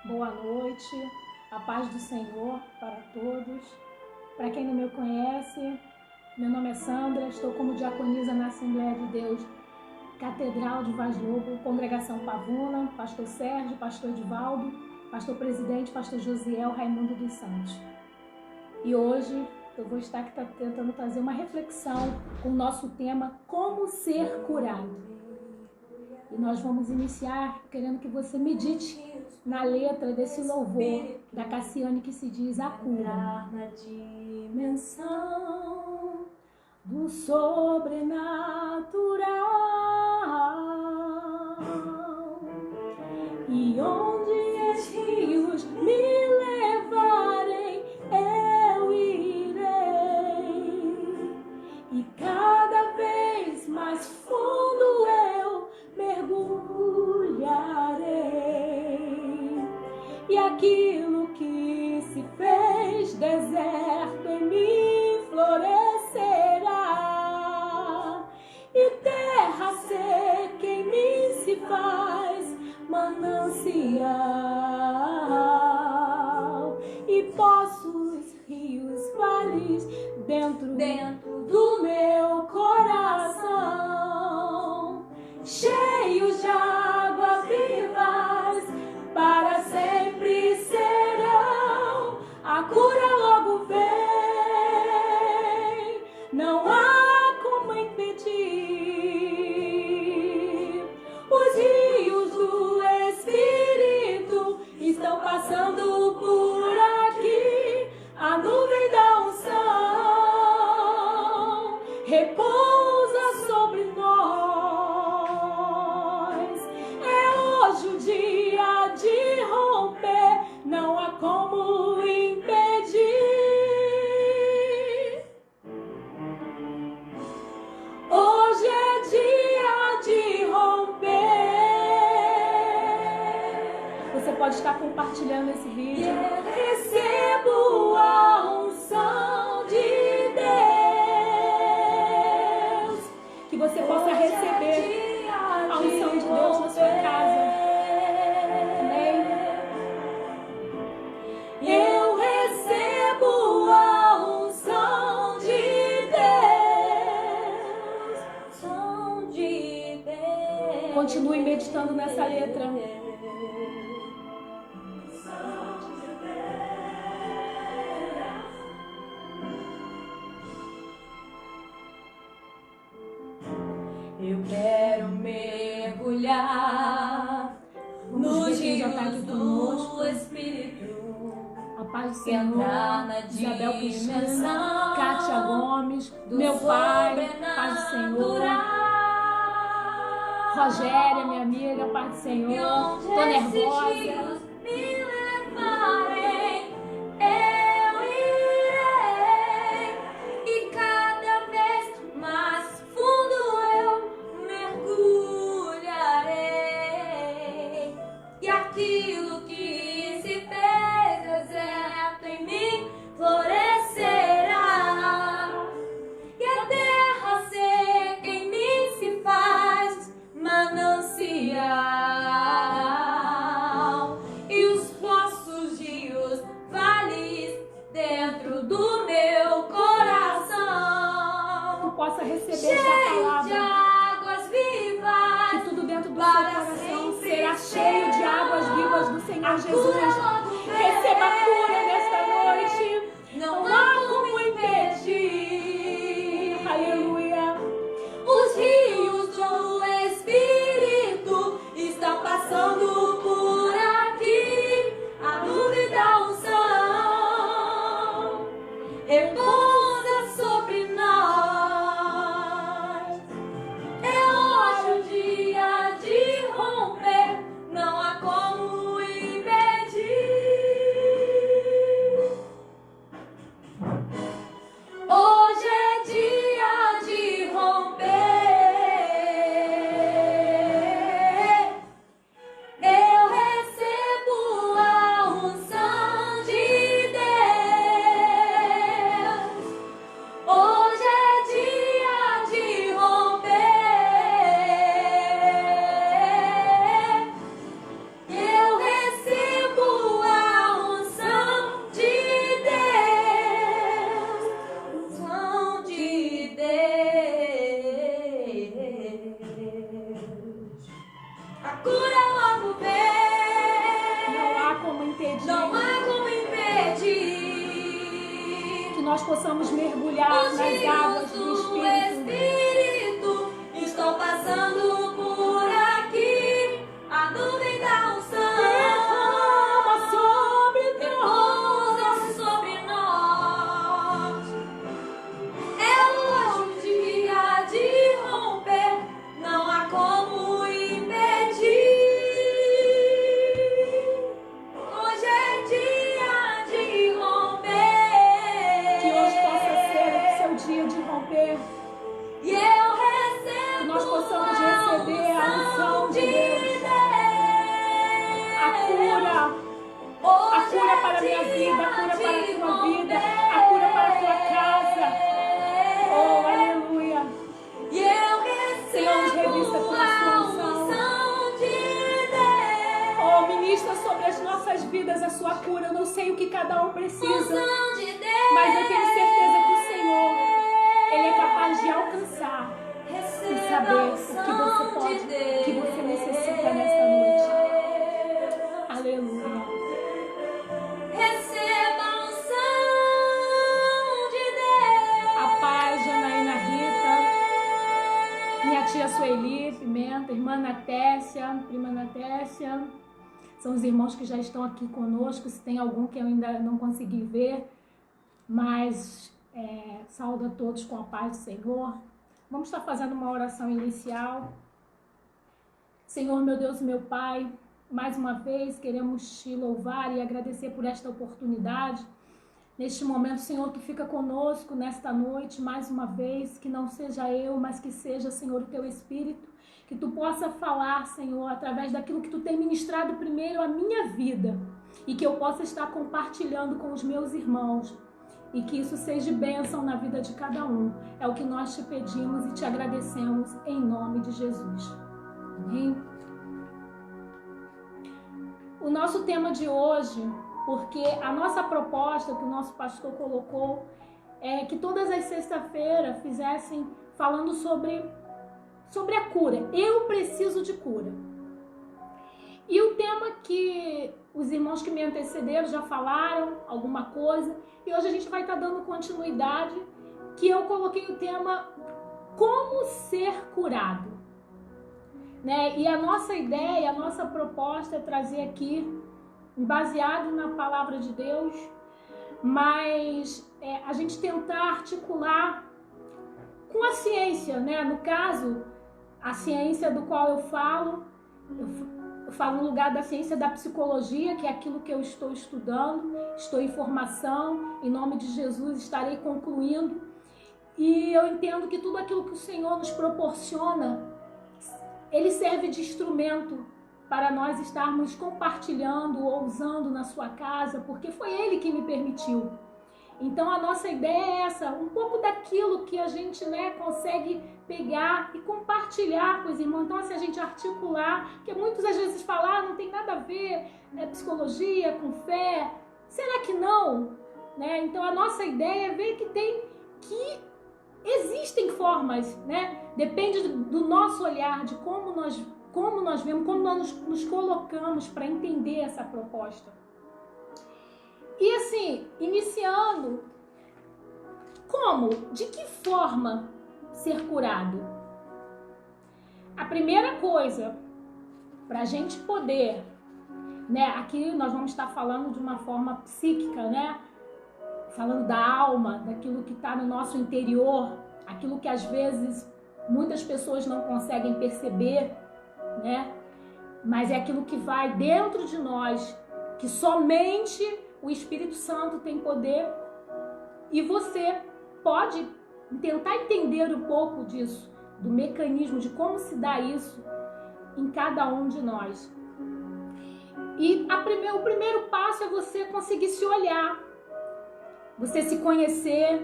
boa noite, a paz do Senhor para todos. Para quem não me conhece, meu nome é Sandra, estou como diaconisa na Assembleia de Deus, Catedral de Vaz Lobo, Congregação Pavuna, pastor Sérgio, pastor Edivaldo, pastor presidente, pastor Josiel Raimundo dos Santos. E hoje eu vou estar aqui tentando trazer uma reflexão com o nosso tema, como ser curado. E nós vamos iniciar querendo que você medite na letra desse louvor da Cassiane que se diz a cura. Na dimensão Do sobrenatural, e onde os rios me levarem, eu irei, e cada vez mais fundo eu mergulharei, e aquilo que se fez deserto em mim florescerá, e terra seca em mim se faz manancial, e poços, rios, vales dentro do meu coração, cheios de águas vivas, para sempre serão. A cura logo vem, não há como impedir. Os rios do Espírito estão passando por aqui. A nuvem da unção repousa sobre nós. É hoje o dia de romper, não há como impedir. Hoje é dia de romper. Você pode estar compartilhando esse vídeo. Recebo a unção de Deus. Que você possa receber a unção de Deus na sua casa. Amém? Eu recebo a unção de Deus. Continue meditando nessa letra. Eu quero mergulhar nos rios do Espírito. A paz do Senhor, Entrar na Isabel Cristina, dimensão Kátia Gomes, do meu pai, paz do Senhor, sobrenatural. Rogéria, minha amiga, paz do Senhor, E onde tô esses nervosa. rios me levarem, eu irei, e cada vez mais fundo eu mergulharei, e aquilo que se fez deserto em mim florescerá, e a terra seca em mim se faz manancial, e os poços, rios, vales dentro do meu coração, Tu possa receber esta cheio de palavra, águas vivas, que tudo dentro do seu para coração sempre será cheio de águas vivas do Senhor a Jesus. cura logo vem. Receba a cura nesta noite. Não há como impedir. Aleluia. Os rios do Espírito estão passando por aqui. A nuvem da unção repousa sobre nós. É hoje o dia de romper, não há como impedir. cura logo vem. Não há como impedir. Não há como impedir. Que nós possamos mergulhar Os nas águas rios do do Espírito. Espírito estão passando por aqui. A nuvem da unção Derrama sobre repousa sobre nós. É hoje o dia de romper. Não há como impedir. Hoje é dia de romper. Que hoje possa ser o seu dia de romper. E eu recebo Que nós possamos receber a unção de Deus. A cura. A cura para a minha vida, a cura para a tua vida, a cura para a tua casa. Oh, aleluia. E eu Senhor, nos revista com a sua unção. de Deus. Oh, ministra sobre as nossas vidas a sua cura. Eu não sei o que cada um precisa, Unção de Deus. mas eu tenho certeza que o Senhor, Ele é capaz de alcançar e Receba saber a o que unção você de pode, o que você Deus. necessita nesta noite. Aleluia. Receba a unção de Deus. A paz, Janaína Rita, minha tia Sueli Pimenta, irmã Natécia, prima Natécia. São os irmãos que já estão aqui conosco. Se tem algum que eu ainda não consegui ver, mas saúdo a todos com a paz do Senhor. Vamos estar fazendo uma oração inicial. Senhor, meu Deus e meu Pai, mais uma vez queremos te louvar e agradecer por esta oportunidade. Neste momento, Senhor, que fica conosco nesta noite, mais uma vez, que não seja eu, mas que seja, Senhor, o teu Espírito, que tu possa falar, Senhor, através daquilo que tu tem ministrado primeiro à minha vida, e que eu possa estar compartilhando com os meus irmãos, e que isso seja bênção na vida de cada um. É o que nós te pedimos e te agradecemos em nome de Jesus. Amém? O nosso tema de hoje, porque a nossa proposta que o nosso pastor colocou é que todas as sextas-feiras fizessem falando sobre a cura. Eu preciso de cura. E o tema que os irmãos que me antecederam já falaram alguma coisa, e hoje a gente vai estar dando continuidade, que eu coloquei o tema como ser curado. Né? E a nossa ideia, a nossa proposta é trazer aqui, baseado na palavra de Deus, mas a gente tentar articular com a ciência, né? No caso, a ciência do qual eu falo no lugar da ciência da psicologia, que é aquilo que eu estou estudando, estou em formação, em nome de Jesus estarei concluindo, e eu entendo que tudo aquilo que o Senhor nos proporciona, ele serve de instrumento para nós estarmos compartilhando ou usando na sua casa, porque foi Ele que me permitiu. Então a nossa ideia é essa, um pouco daquilo que a gente consegue pegar e compartilhar com os irmãos. Então assim, a gente articular, porque muitos às vezes falam, não tem nada a ver, psicologia com fé. Será que não? Né? Então a nossa ideia é ver que existem formas, né? Depende do nosso olhar, de como nós vemos, como nós nos colocamos para entender essa proposta. E assim, iniciando, como? De que forma ser curado? A primeira coisa, para a gente poder, aqui nós vamos estar falando de uma forma psíquica, falando da alma, daquilo que está no nosso interior, aquilo que às vezes muitas pessoas não conseguem perceber, mas é aquilo que vai dentro de nós, que somente o Espírito Santo tem poder, e você pode tentar entender um pouco disso, do mecanismo, de como se dá isso em cada um de nós. E o primeiro passo é você conseguir se olhar, você se conhecer,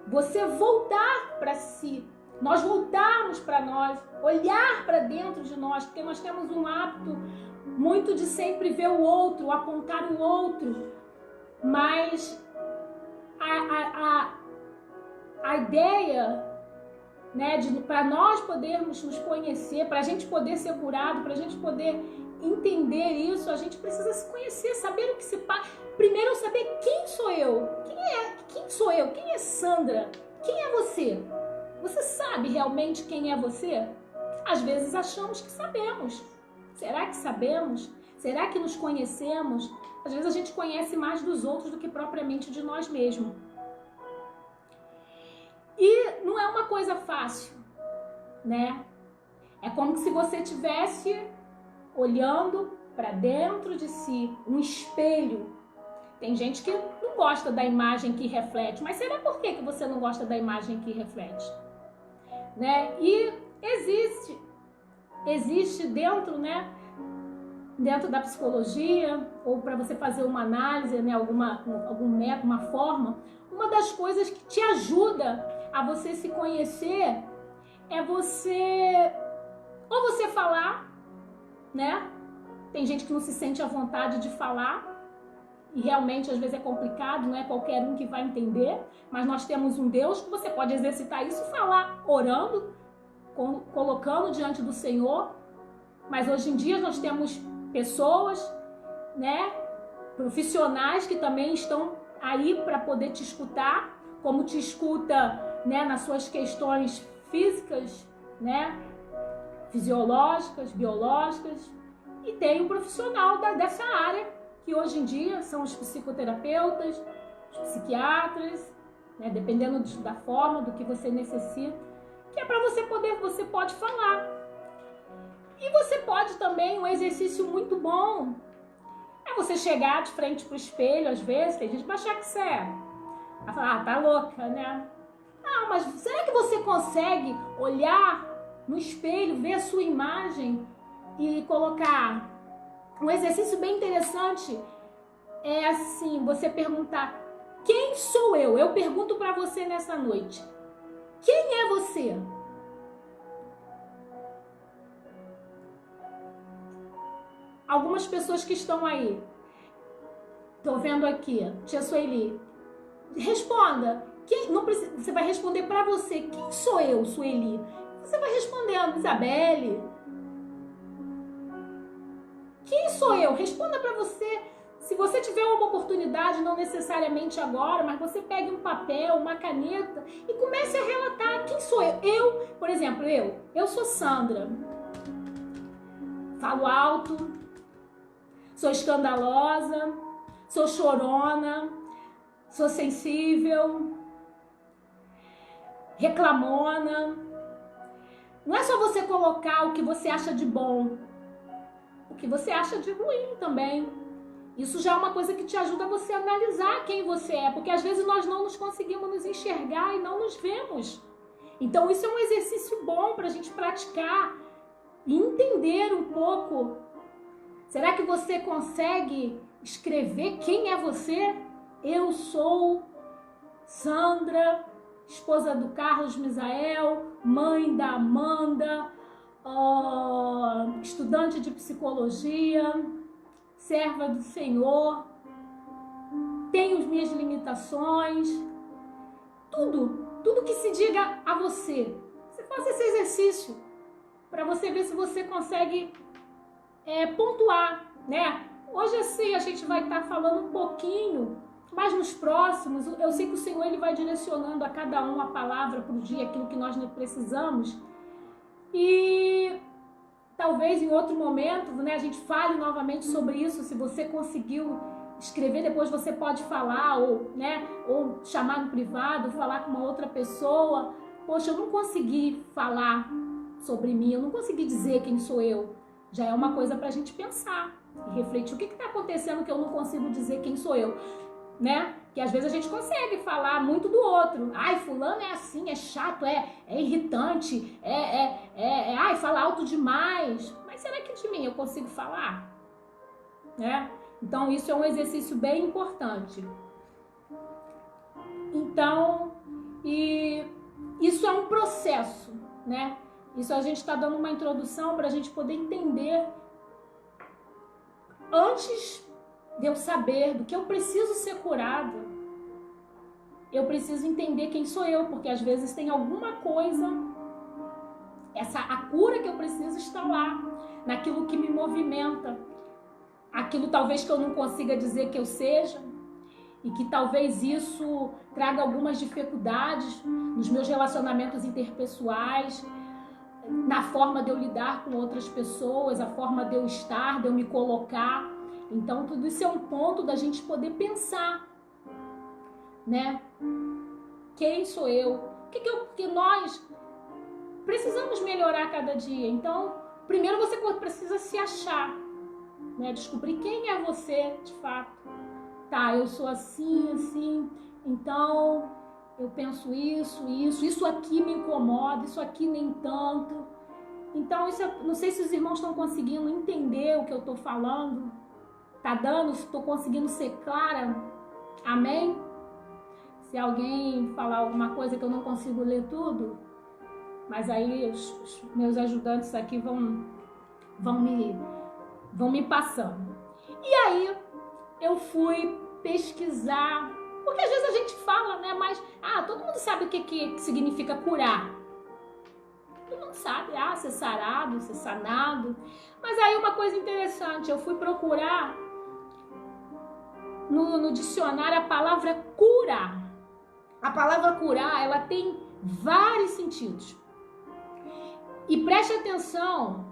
você voltar para si, nós voltarmos para nós, olhar para dentro de nós, porque nós temos um hábito muito de sempre ver o outro, apontar o outro, mas a ideia né, para nós podermos nos conhecer, para a gente poder ser curado, para a gente poder entender isso, a gente precisa se conhecer, saber o que se passa. Primeiro eu saber quem sou eu, quem sou eu, quem é Sandra, quem é você? Você sabe realmente quem é você? Às vezes achamos que sabemos. Será que sabemos? Será que nos conhecemos? Às vezes a gente conhece mais dos outros do que propriamente de nós mesmos. E não é uma coisa fácil, né? É como se você estivesse olhando para dentro de si, um espelho. Tem gente que não gosta da imagem que reflete, mas será por que você não gosta da imagem que reflete? Né? E existe dentro, né, dentro da psicologia, ou para você fazer uma análise, né, algum método, uma forma, uma das coisas que te ajuda a você se conhecer é você falar, né? Tem gente que não se sente à vontade de falar e realmente às vezes é complicado, não é qualquer um que vai entender, mas nós temos um Deus que você pode exercitar isso, falar orando, colocando diante do Senhor. Mas hoje em dia nós temos pessoas, né, profissionais que também estão aí para poder te escutar, como te escuta, né, nas suas questões físicas, né, fisiológicas, biológicas, e tem um profissional dessa área, que hoje em dia são os psicoterapeutas, os psiquiatras, né, dependendo da forma, do que você necessita, que é para você pode falar. E você pode também, um exercício muito bom, é você chegar de frente pro espelho, às vezes, tem gente que vai achar que você vai falar, tá louca, né? Ah, mas será que você consegue olhar no espelho, ver a sua imagem e colocar? Um exercício bem interessante é assim, você perguntar, quem sou eu? Eu pergunto para você nessa noite, quem é você? Algumas pessoas que estão aí, tô vendo aqui, tia Sueli, responda. Não precisa, você vai responder para você, quem sou eu, Sueli? Você vai respondendo, Isabelle. Quem sou eu? Responda para você. Se você tiver uma oportunidade, não necessariamente agora, mas você pegue um papel, uma caneta e comece a relatar quem sou eu. Eu, por exemplo, eu sou Sandra. Falo alto, sou escandalosa, sou chorona, sou sensível, reclamona. Não é só você colocar o que você acha de bom, o que você acha de ruim também. Isso já é uma coisa que te ajuda a você a analisar quem você é, porque às vezes nós não nos conseguimos nos enxergar e não nos vemos. Então isso é um exercício bom para a gente praticar e entender um pouco. Será que você consegue escrever quem é você? Eu sou Sandra, esposa do Carlos Misael, mãe da Amanda, estudante de psicologia, serva do Senhor, tenho as minhas limitações, tudo que se diga a você. Você faça esse exercício para você ver se você consegue pontuar, né? Hoje assim a gente vai estar falando um pouquinho, mas nos próximos, eu sei que o Senhor ele vai direcionando a cada um a palavra para o dia, aquilo que nós precisamos. E talvez em outro momento, né, a gente fale novamente sobre isso. Se você conseguiu escrever, depois você pode falar, ou chamar no privado, falar com uma outra pessoa. Poxa, eu não consegui falar sobre mim, eu não consegui dizer quem sou eu. Já é uma coisa para a gente pensar e refletir. O que está acontecendo que eu não consigo dizer quem sou eu? Né? Que às vezes a gente consegue falar muito do outro. Ai, fulano é assim, é chato, é irritante, ai, fala alto demais. Mas será que de mim eu consigo falar? Né? Então isso é um exercício bem importante. Então, e isso é um processo, né? Isso a gente está dando uma introdução para a gente poder entender antes de eu saber do que eu preciso ser curada, eu preciso entender quem sou eu, porque às vezes tem alguma coisa A cura que eu preciso está lá, naquilo que me movimenta, aquilo talvez que eu não consiga dizer que eu seja, e que talvez isso traga algumas dificuldades nos meus relacionamentos interpessoais, na forma de eu lidar com outras pessoas, a forma de eu estar, de eu me colocar. Então tudo isso é um ponto da gente poder pensar, né? Quem sou eu? Que nós precisamos melhorar a cada dia. Então, primeiro você precisa se achar, né? Descobrir quem é você de fato. Tá, eu sou assim, então eu penso isso aqui me incomoda, isso aqui nem tanto. Então, não sei se os irmãos estão conseguindo entender o que eu estou falando. Tá dando? Estou conseguindo ser clara? Amém? Se alguém falar alguma coisa que eu não consigo ler tudo, mas aí os meus ajudantes aqui vão me passando. E aí eu fui pesquisar, porque às vezes a gente fala, né? Mas todo mundo sabe o que significa curar. Todo mundo sabe, ser sarado, ser sanado. Mas aí uma coisa interessante, eu fui procurar no dicionário a palavra curar. A palavra curar, ela tem vários sentidos. E preste atenção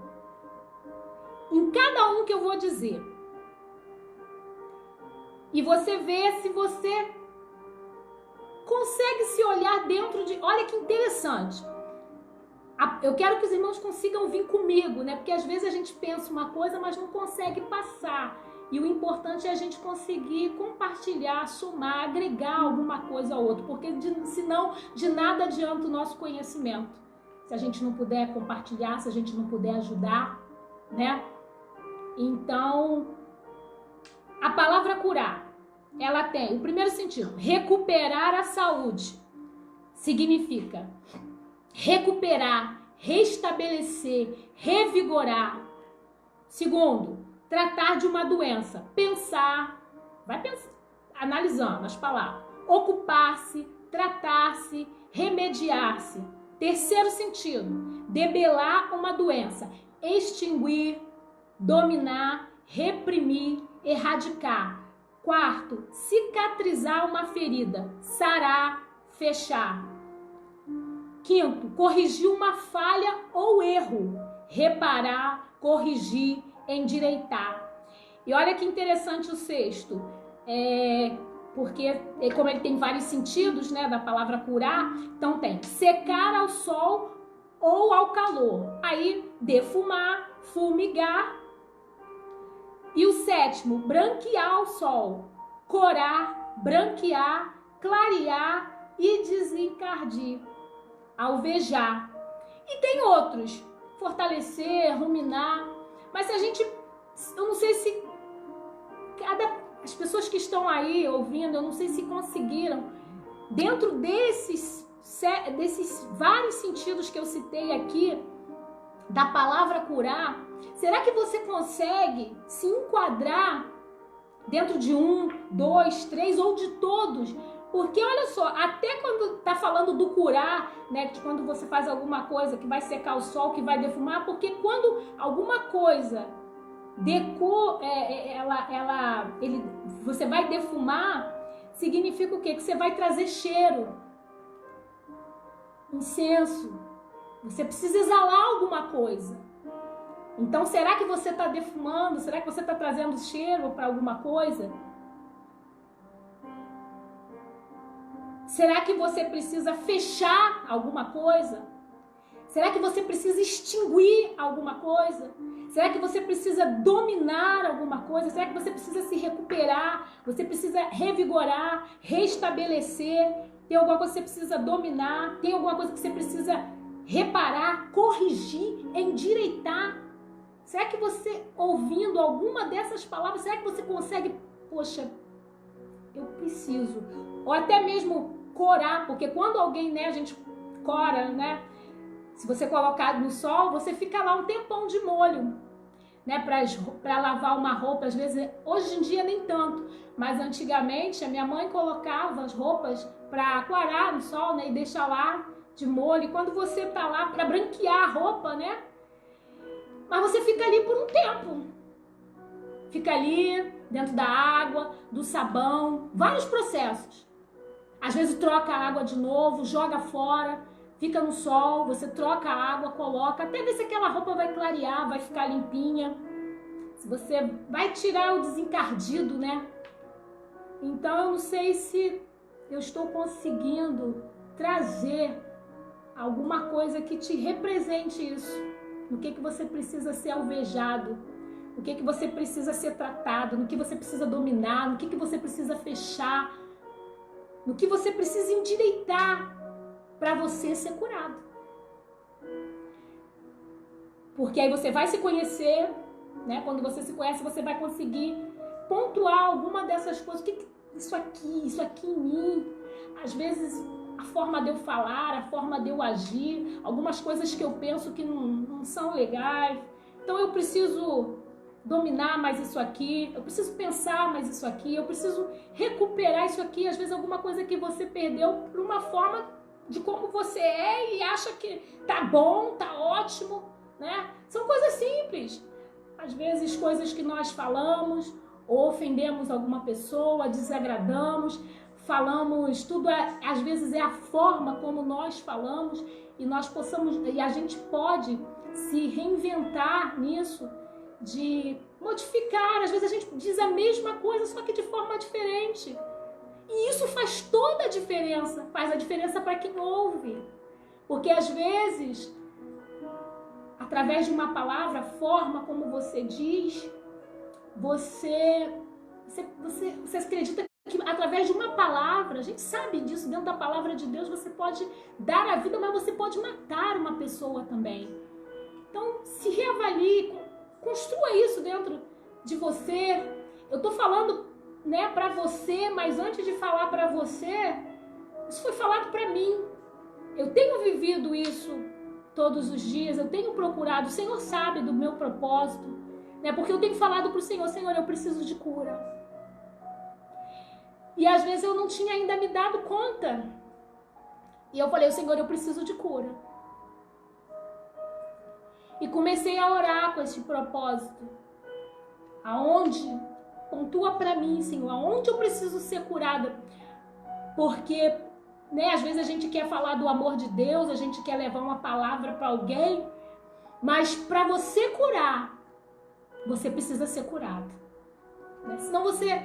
em cada um que eu vou dizer. E você vê se você consegue se olhar dentro de... Olha que interessante. Eu quero que os irmãos consigam vir comigo, né? Porque às vezes a gente pensa uma coisa, mas não consegue passar. E o importante é a gente conseguir compartilhar, somar, agregar alguma coisa a outra. Porque senão de nada adianta o nosso conhecimento. Se a gente não puder compartilhar, se a gente não puder ajudar, né? Então, a palavra curar, ela tem o primeiro sentido, recuperar a saúde. Significa recuperar, restabelecer, revigorar. Segundo, tratar de uma doença, pensar, vai pensar, analisando as palavras, ocupar-se, tratar-se, remediar-se. Terceiro sentido, debelar uma doença, extinguir, dominar, reprimir, erradicar. Quarto, cicatrizar uma ferida, sarar, fechar. Quinto, corrigir uma falha ou erro, reparar, corrigir, endireitar. E olha que interessante o sexto, porque como ele tem vários sentidos, né, da palavra curar, então tem secar ao sol ou ao calor, aí defumar, fumigar. E o sétimo, branquear ao sol, corar, branquear, clarear e desencardir, alvejar. E tem outros, fortalecer, ruminar. Mas se a gente, eu não sei se as pessoas que estão aí ouvindo, eu não sei se conseguiram, dentro desses vários sentidos que eu citei aqui, da palavra curar, será que você consegue se enquadrar dentro de 1, 2, 3 ou de todos? Porque olha só, até quando tá falando do curar, né, de quando você faz alguma coisa que vai secar o sol, que vai defumar, porque quando alguma coisa você vai defumar, significa o quê? Que você vai trazer cheiro, incenso, você precisa exalar alguma coisa. Então, será que você está defumando? Será que você está trazendo cheiro para alguma coisa? Será que você precisa fechar alguma coisa? Será que você precisa extinguir alguma coisa? Será que você precisa dominar alguma coisa? Será que você precisa se recuperar? Você precisa revigorar, restabelecer? Tem alguma coisa que você precisa dominar? Tem alguma coisa que você precisa reparar, corrigir, endireitar? Será que você, ouvindo alguma dessas palavras, será que você consegue, poxa, eu preciso? Ou até mesmo corar, porque quando alguém, né, a gente cora, né? Se você colocar no sol, você fica lá um tempão de molho, né? Para lavar uma roupa, às vezes, hoje em dia nem tanto, mas antigamente a minha mãe colocava as roupas para corar no sol, né? E deixar lá de molho, quando você tá lá para branquear a roupa, né? Mas você fica ali por um tempo. Fica ali dentro da água, do sabão, vários processos. Às vezes troca a água de novo, joga fora, fica no sol, você troca a água, coloca, até ver se aquela roupa vai clarear, vai ficar limpinha. Se você vai tirar o desencardido, né? Então eu não sei se eu estou conseguindo trazer alguma coisa que te represente isso. No que você precisa ser alvejado, no que você precisa ser tratado, no que você precisa dominar, no que você precisa fechar, no que você precisa endireitar para você ser curado. Porque aí você vai se conhecer, né? Quando você se conhece, você vai conseguir pontuar alguma dessas coisas. Isso aqui em mim, às vezes a forma de eu falar, a forma de eu agir, algumas coisas que eu penso que não são legais. Então eu preciso dominar mais isso aqui, eu preciso pensar mais isso aqui, eu preciso recuperar isso aqui. Às vezes alguma coisa que você perdeu por uma forma de como você é e acha que tá bom, tá ótimo, né? São coisas simples. Às vezes coisas que nós falamos, ou ofendemos alguma pessoa, desagradamos, falamos, tudo às vezes é a forma como nós falamos e a gente pode se reinventar nisso, de modificar. Às vezes a gente diz a mesma coisa, só que de forma diferente. E isso faz toda a diferença, faz a diferença para quem ouve. Porque às vezes, através de uma palavra, a forma como você diz, você acredita que através de uma palavra, a gente sabe disso, dentro da palavra de Deus, você pode dar a vida, mas você pode matar uma pessoa também. Então, se reavalie, construa isso dentro de você. Eu tô falando, né, para você, mas antes de falar para você, isso foi falado para mim. Eu tenho vivido isso todos os dias, eu tenho procurado, o Senhor sabe do meu propósito, né? Porque eu tenho falado pro Senhor, Senhor, eu preciso de cura. E às vezes eu não tinha ainda me dado conta. E eu falei, Senhor, eu preciso de cura. E comecei a orar com esse propósito. Aonde? Pontua para mim, Senhor, aonde eu preciso ser curada? Porque, né, às vezes a gente quer falar do amor de Deus, a gente quer levar uma palavra para alguém, mas para você curar, você precisa ser curado. Né? Senão você...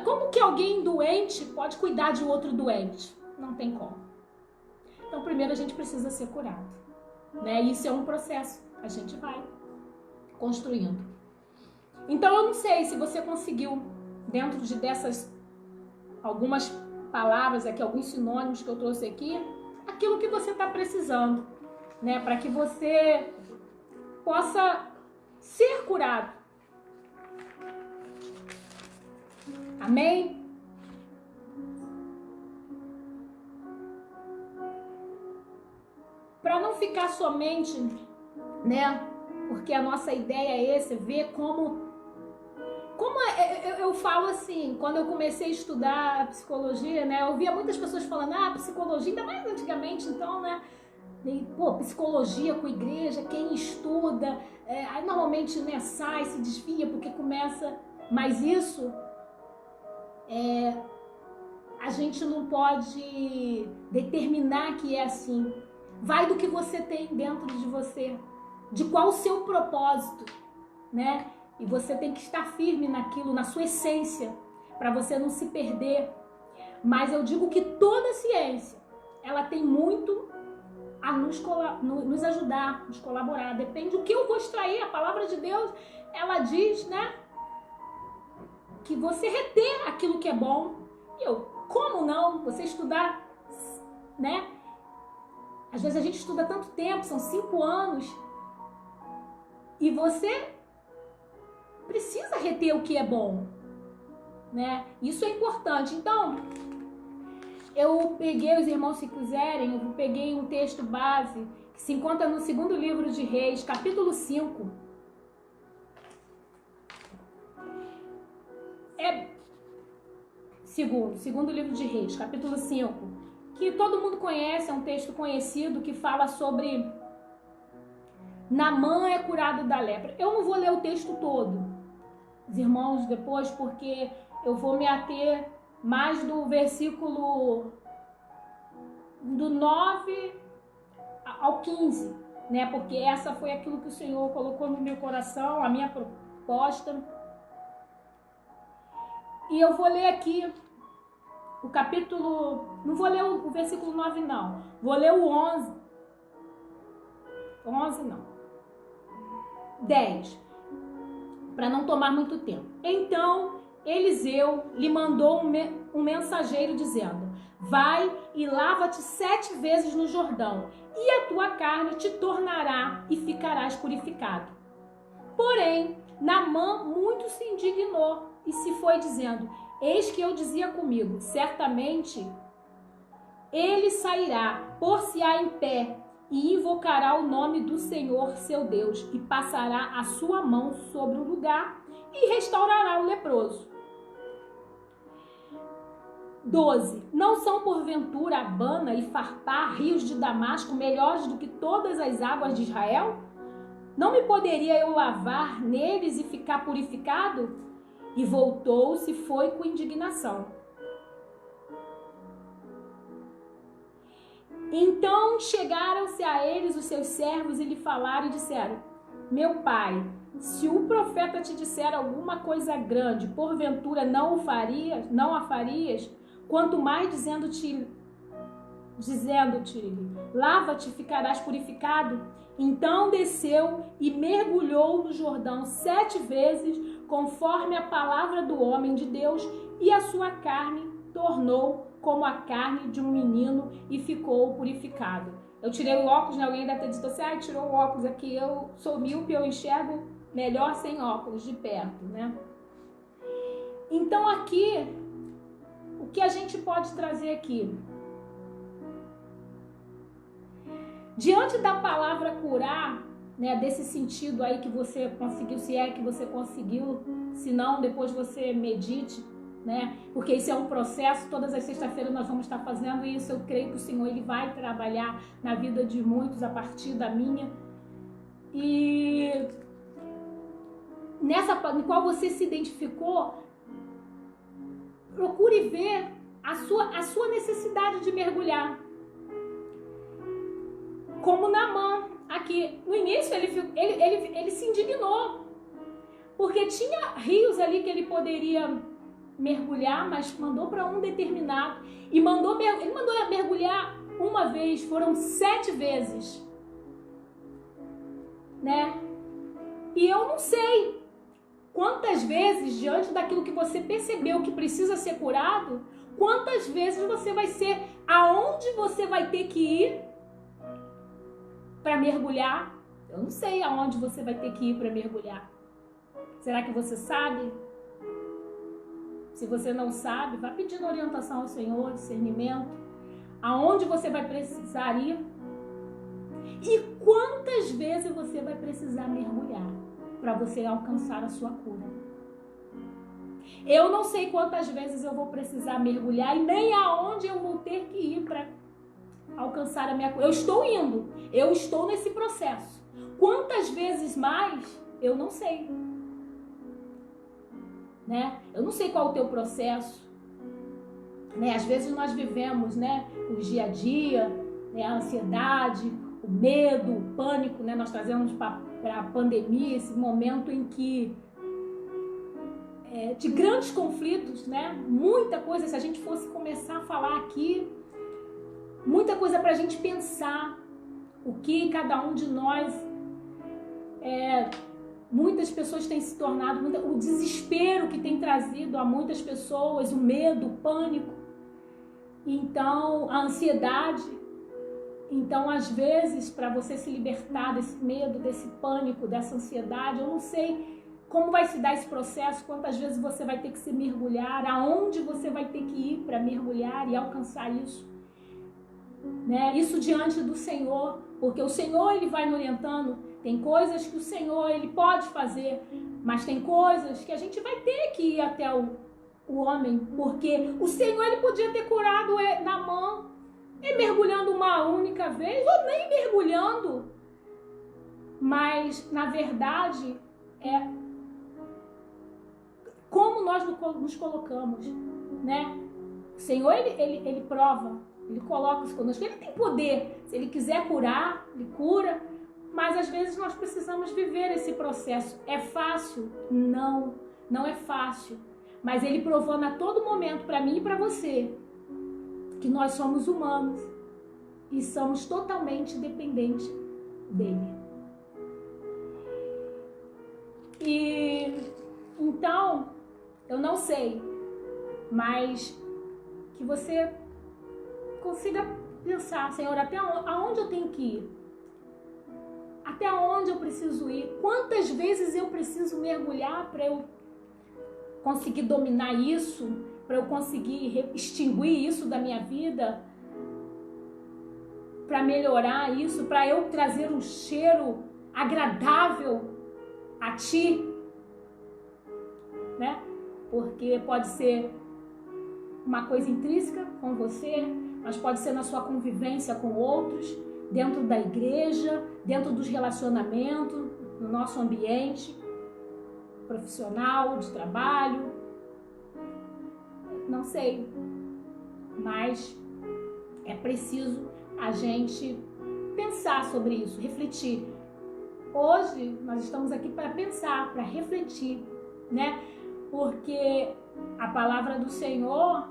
Como que alguém doente pode cuidar de outro doente? Não tem como. Então, primeiro a gente precisa ser curado. Né? Isso é um processo. A gente vai construindo. Então, eu não sei se você conseguiu, dentro dessas algumas palavras aqui, alguns sinônimos que eu trouxe aqui, aquilo que você está precisando, né? Para que você possa ser curado. Amém? Para não ficar somente, né? Porque a nossa ideia é esse, ver como eu falo assim, quando eu comecei a estudar psicologia, né? Eu via muitas pessoas falando, psicologia, ainda mais antigamente, então, né? E, psicologia com igreja, quem estuda, aí normalmente, né, sai, se desvia, porque começa, mas isso... a gente não pode determinar que é assim. Vai do que você tem dentro de você, de qual o seu propósito, né? E você tem que estar firme naquilo, na sua essência, para você não se perder. Mas eu digo que toda ciência, ela tem muito a nos ajudar, nos colaborar. Depende do que eu vou extrair. A palavra de Deus, ela diz, né? Que você reter aquilo que é bom. E como não? Você estudar, né? Às vezes a gente estuda tanto tempo, são 5 anos. E você precisa reter o que é bom, né? Isso é importante. Então, eu peguei, os irmãos se quiserem, eu peguei um texto base que se encontra no 2º livro de Reis, capítulo 5. Segundo livro de Reis, capítulo 5, que todo mundo conhece, é um texto conhecido que fala sobre Naamã é curado da lepra. Eu não vou ler o texto todo, os irmãos, depois, porque eu vou me ater mais do versículo do 9 ao 15, né? Porque essa foi aquilo que o Senhor colocou no meu coração, a minha proposta. E eu vou ler aqui o capítulo, não vou ler o versículo 9 não, vou ler o 11 não, 10, para não tomar muito tempo. Então Eliseu lhe mandou um mensageiro dizendo: vai e lava-te 7 vezes no Jordão, e a tua carne te tornará e ficarás purificado. Porém, Naamã muito se indignou e se foi dizendo: eis que eu dizia comigo, certamente ele sairá, pôr-se-á em pé e invocará o nome do Senhor seu Deus e passará a sua mão sobre o lugar e restaurará o leproso. 12. Não são porventura Abana e Farpá, rios de Damasco, melhores do que todas as águas de Israel? Não me poderia eu lavar neles e ficar purificado? E voltou-se e foi com indignação. Então chegaram-se a eles os seus servos e lhe falaram e disseram: meu pai, se o profeta te disser alguma coisa grande, porventura não a farias? Quanto mais dizendo-te, lava-te, ficarás purificado. Então desceu e mergulhou no Jordão 7 vezes, conforme a palavra do homem de Deus, e a sua carne tornou como a carne de um menino e ficou purificado. Eu tirei o óculos, né? Alguém deve ter dito assim: tirou o óculos aqui, eu sou míope, eu enxergo melhor sem óculos, de perto, né? Então aqui, o que a gente pode trazer aqui? Diante da palavra curar, né, desse sentido aí que você conseguiu, se é que você conseguiu, se não, depois você medite, né? Porque isso é um processo, todas as sextas-feiras nós vamos estar fazendo isso. Eu creio que o Senhor ele vai trabalhar na vida de muitos a partir da minha. E nessa em qual você se identificou, procure ver a sua necessidade de mergulhar. Como Naamã, aqui no início ele se indignou, porque tinha rios ali que ele poderia mergulhar, mas mandou para um determinado, e ele mandou mergulhar uma vez, foram 7 vezes, né? E eu não sei quantas vezes, diante daquilo que você percebeu que precisa ser curado, quantas vezes você vai ser, aonde você vai ter que ir para mergulhar. Eu não sei aonde você vai ter que ir para mergulhar. Será que você sabe? Se você não sabe, vá pedindo orientação ao Senhor, discernimento, aonde você vai precisar ir e quantas vezes você vai precisar mergulhar para você alcançar a sua cura. Eu não sei quantas vezes eu vou precisar mergulhar e nem aonde eu vou ter que ir para alcançar a minha cura. Eu estou nesse processo. Quantas vezes mais, eu não sei. Né? Eu não sei qual é o teu processo, né? Às vezes nós vivemos, né, o dia a dia, né, a ansiedade, o medo, o pânico, né? Nós trazemos para a pandemia esse momento em que de grandes conflitos, né? Muita coisa, se a gente fosse começar a falar aqui, muita coisa para a gente pensar, o que cada um de nós muitas pessoas têm se tornado, o desespero que tem trazido a muitas pessoas, o medo, o pânico, então a ansiedade. Então, às vezes, para você se libertar desse medo, desse pânico, dessa ansiedade, eu não sei como vai se dar esse processo, quantas vezes você vai ter que se mergulhar, aonde você vai ter que ir para mergulhar e alcançar isso, né? Isso diante do Senhor, porque o Senhor ele vai nos orientando. Tem coisas que o Senhor ele pode fazer, mas tem coisas que a gente vai ter que ir até o homem, porque o Senhor ele podia ter curado Naamã É mergulhando uma única vez ou nem mergulhando. Mas, na verdade, é como nós nos colocamos, né? O Senhor, ele prova, ele coloca isso conosco. Ele tem poder. Se ele quiser curar, ele cura. Mas, às vezes, nós precisamos viver esse processo. É fácil? Não, não é fácil. Mas ele provando a todo momento, para mim e para você, que nós somos humanos e somos totalmente dependentes dele. E então, eu não sei, mas que você consiga pensar, Senhor, até aonde eu tenho que ir? Até onde eu preciso ir? Quantas vezes eu preciso mergulhar para eu conseguir dominar isso, para eu conseguir extinguir isso da minha vida, para melhorar isso, para eu trazer um cheiro agradável a ti, né? Porque pode ser uma coisa intrínseca com você, mas pode ser na sua convivência com outros, dentro da igreja, dentro dos relacionamentos, no nosso ambiente profissional, de trabalho, não sei, mas é preciso a gente pensar sobre isso, refletir. Hoje nós estamos aqui para pensar, para refletir, né? Porque a palavra do Senhor,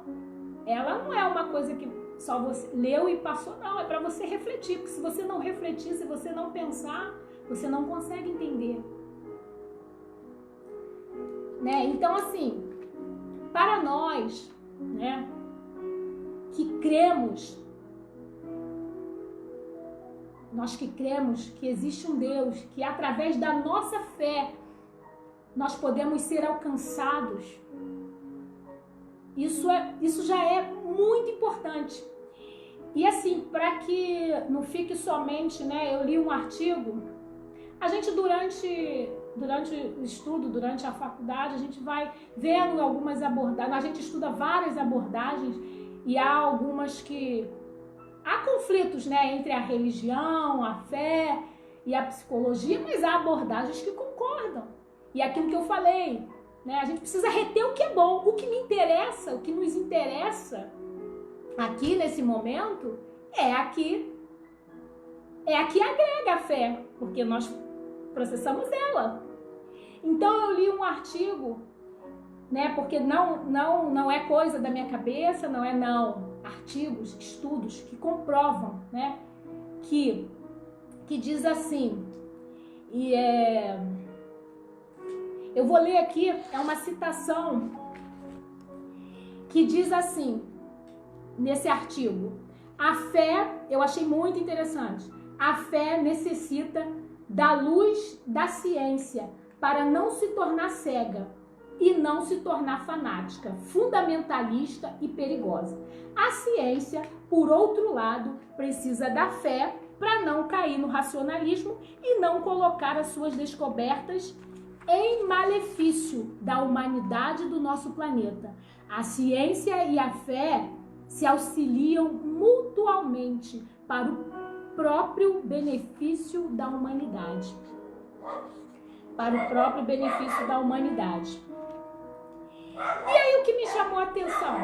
ela não é uma coisa que só você leu e passou, não, é para você refletir, porque se você não refletir, se você não pensar, você não consegue entender, né? Então, assim, para nós, né, que cremos, nós que cremos que existe um Deus, que através da nossa fé nós podemos ser alcançados, isso já é muito importante. E assim, para que não fique somente, né, eu li um artigo, a gente durante o estudo, durante a faculdade, a gente vai vendo algumas abordagens, a gente estuda várias abordagens e há algumas que há conflitos, né, entre a religião, a fé e a psicologia, mas há abordagens que concordam. E aquilo que eu falei, né, a gente precisa reter o que é bom, o que me interessa, o que nos interessa aqui nesse momento é a que agrega a fé, porque nós processamos ela. Então eu li um artigo, né, porque não é coisa da minha cabeça, artigos, estudos que comprovam, né, que diz assim, eu vou ler aqui, é uma citação que diz assim, nesse artigo, a fé, eu achei muito interessante, a fé necessita da luz da ciência para não se tornar cega e não se tornar fanática, fundamentalista e perigosa. A ciência, por outro lado, precisa da fé para não cair no racionalismo e não colocar as suas descobertas em malefício da humanidade do nosso planeta. A ciência e a fé se auxiliam mutuamente para o próprio benefício da humanidade. Para o próprio benefício da humanidade. E aí o que me chamou a atenção?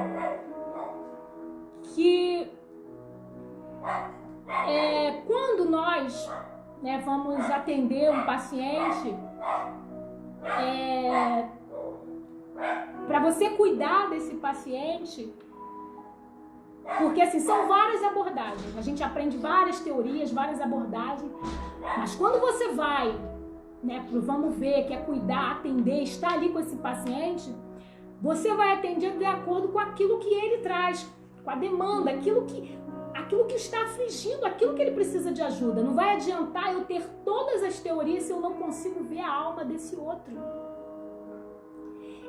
Que quando nós, né, vamos atender um paciente, para você cuidar desse paciente, porque assim, são várias abordagens, a gente aprende várias teorias, várias abordagens, mas quando você vai, né, vamos ver, quer cuidar, atender, estar ali com esse paciente, você vai atender de acordo com aquilo que ele traz, com a demanda, aquilo que está afligindo, aquilo que ele precisa de ajuda. Não vai adiantar eu ter todas as teorias se eu não consigo ver a alma desse outro.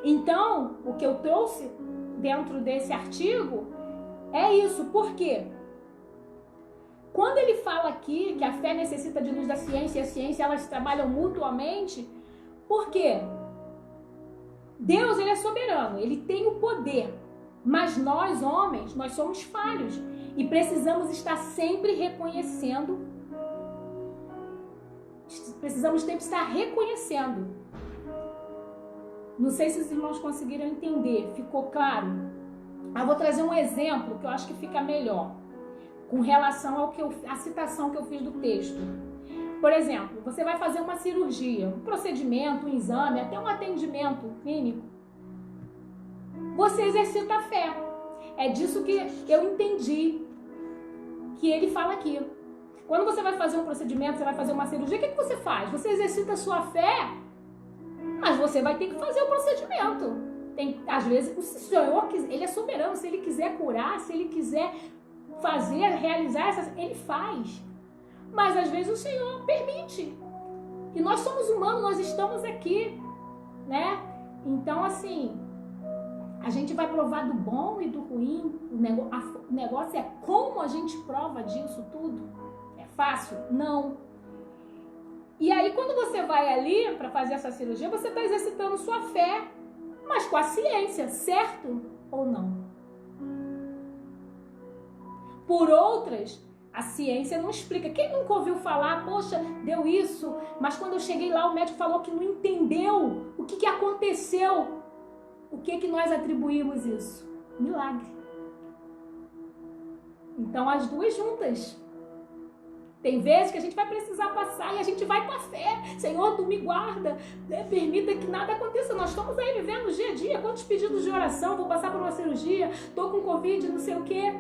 Então, o que eu trouxe dentro desse artigo é isso. Por quê? Quando ele fala aqui que a fé necessita de luz da ciência e a ciência, elas trabalham mutuamente, por quê? Deus, ele é soberano, ele tem o poder, mas nós, homens, nós somos falhos. E precisamos estar sempre reconhecendo. Precisamos sempre estar reconhecendo. Não sei se os irmãos conseguiram entender. Ficou claro? Eu vou trazer um exemplo que eu acho que fica melhor. Com relação ao a citação que eu fiz do texto. Por exemplo, você vai fazer uma cirurgia, um procedimento, um exame, até um atendimento clínico. Você exercita a fé. É disso que eu entendi que ele fala aqui. Quando você vai fazer um procedimento, você vai fazer uma cirurgia, o que você faz? Você exercita a sua fé, mas você vai ter que fazer o procedimento. Às vezes, o Senhor, ele é soberano. Se ele quiser curar, se ele quiser realizar ele faz. Mas às vezes o Senhor permite. E nós somos humanos, nós estamos aqui, né? Então, assim, a gente vai provar do bom e do ruim. O negócio é como a gente prova disso tudo. É fácil? Não. E aí, quando você vai ali para fazer essa cirurgia, você está exercitando sua fé, mas com a ciência, certo ou não? Por outras, a ciência não explica. Quem nunca ouviu falar, poxa, deu isso, mas quando eu cheguei lá, o médico falou que não entendeu o que aconteceu. O que nós atribuímos isso? Milagre. Então, as duas juntas. Tem vezes que a gente vai precisar passar e a gente vai com a fé. Senhor, tu me guarda, permita que nada aconteça. Nós estamos aí vivendo dia a dia. Quantos pedidos de oração? Vou passar por uma cirurgia, tô com Covid, não sei o quê.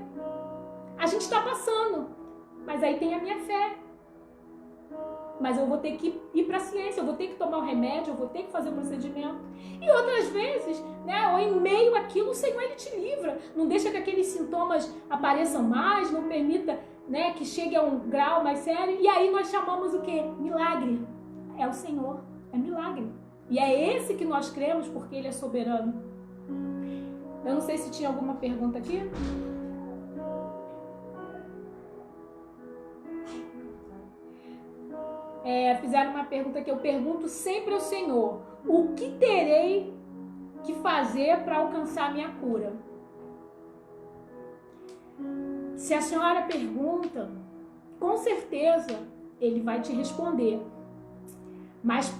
A gente está passando, mas aí tem a minha fé. Mas eu vou ter que ir para a ciência, eu vou ter que tomar o remédio, eu vou ter que fazer o procedimento. E outras vezes, né, ou em meio àquilo, o Senhor, ele te livra. Não deixa que aqueles sintomas apareçam mais, não permita, né, que chegue a um grau mais sério. E aí nós chamamos o quê? Milagre. É o Senhor, é milagre. E é esse que nós cremos porque Ele é soberano. Eu não sei se tinha alguma pergunta aqui. Fizeram uma pergunta que eu pergunto sempre ao Senhor: o que terei que fazer para alcançar a minha cura? Se a senhora pergunta, com certeza Ele vai te responder. Mas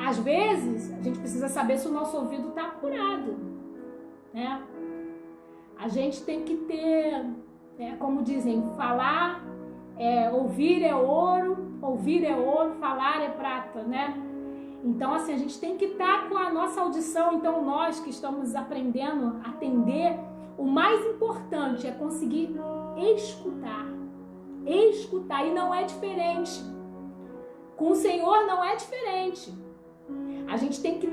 às vezes, a gente precisa saber se o nosso ouvido está curado, né? A gente tem que ter, como dizem, falar, ouvir é ouro, falar é prata, né? Então, assim, a gente tem que estar com a nossa audição. Então, nós que estamos aprendendo a atender, o mais importante é conseguir escutar. Escutar, e não é diferente. Com o Senhor não é diferente. A gente tem que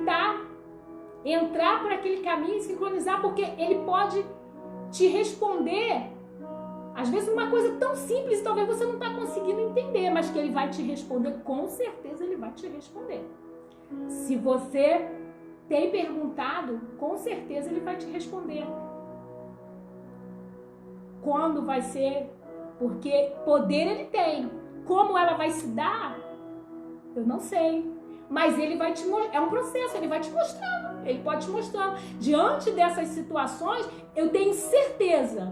entrar por aquele caminho e sincronizar, porque Ele pode te responder. Às vezes uma coisa tão simples, talvez você não está conseguindo entender, mas que Ele vai te responder, com certeza Ele vai te responder. Se você tem perguntado, com certeza Ele vai te responder. Quando vai ser? Porque poder Ele tem. Como ela vai se dar? Eu não sei. Mas Ele vai te mostrar. É um processo, Ele vai te mostrando. Ele pode te mostrando. Diante dessas situações, eu tenho certeza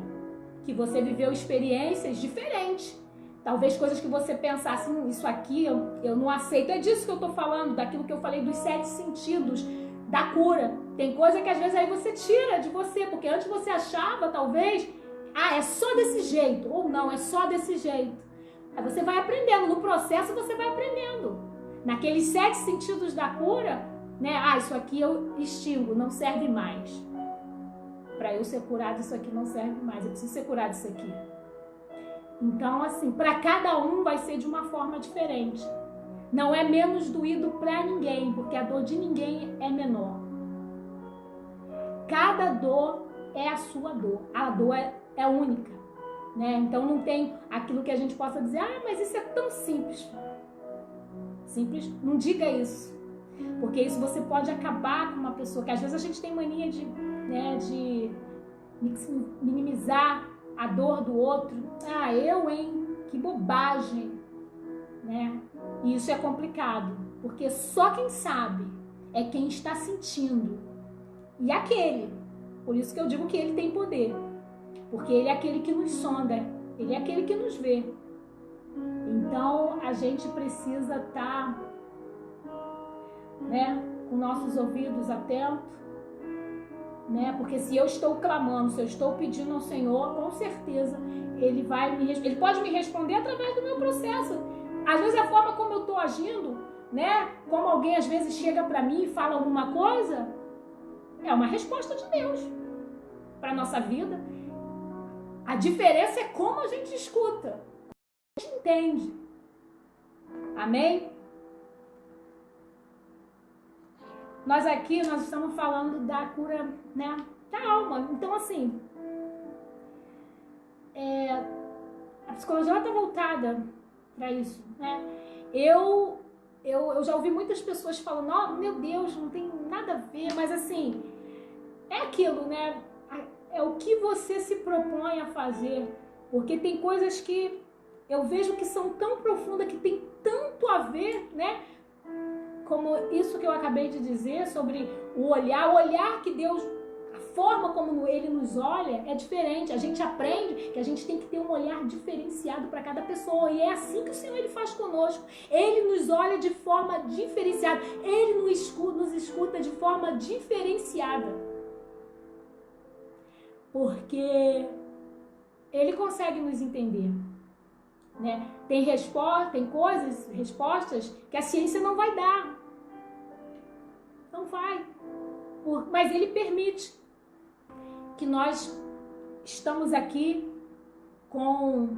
que você viveu experiências diferentes. Talvez coisas que você pensasse, isso aqui eu não aceito. É disso que eu estou falando, daquilo que eu falei dos 7 sentidos da cura. Tem coisa que às vezes aí você tira de você, porque antes você achava, talvez, é só desse jeito, ou não, é só desse jeito. Aí você vai aprendendo, no processo você vai aprendendo. Naqueles 7 sentidos da cura, né? Isso aqui eu extingo, não serve mais. Para eu ser curado, isso aqui não serve mais. Eu preciso ser curado disso aqui. Então, assim, para cada um vai ser de uma forma diferente. Não é menos doído para ninguém, porque a dor de ninguém é menor. Cada dor é a sua dor. A dor é única, né? Então não tem aquilo que a gente possa dizer, mas isso é tão simples. Simples, não diga isso. Porque isso você pode acabar com uma pessoa, que às vezes a gente tem mania de minimizar a dor do outro. Que bobagem, né? E isso é complicado, porque só quem sabe é quem está sentindo. E por isso que eu digo que Ele tem poder, porque Ele é aquele que nos sonda, Ele é aquele que nos vê. Então, a gente precisa estar, né, com nossos ouvidos atentos, né? Porque se eu estou clamando, se eu estou pedindo ao Senhor, com certeza Ele pode me responder através do meu processo. Às vezes a forma como eu estou agindo, né? Como alguém às vezes chega para mim e fala alguma coisa, é uma resposta de Deus para nossa vida. A diferença é como a gente escuta, a gente entende. Amém? Nós estamos falando da cura, né, da alma. Então, assim, a psicologia está voltada para isso, né? Eu já ouvi muitas pessoas falando, oh, meu Deus, não tem nada a ver, mas assim, é aquilo, né? É o que você se propõe a fazer, porque tem coisas que eu vejo que são tão profundas, que tem tanto a ver, né? Como isso que eu acabei de dizer sobre o olhar que Deus, a forma como Ele nos olha é diferente. A gente aprende que a gente tem que ter um olhar diferenciado para cada pessoa, e é assim que o Senhor Ele faz conosco. Ele nos olha de forma diferenciada, Ele nos escuta de forma diferenciada, porque Ele consegue nos entender, né? Tem respostas que a ciência não vai dar. Não vai. Mas Ele permite que nós estamos aqui com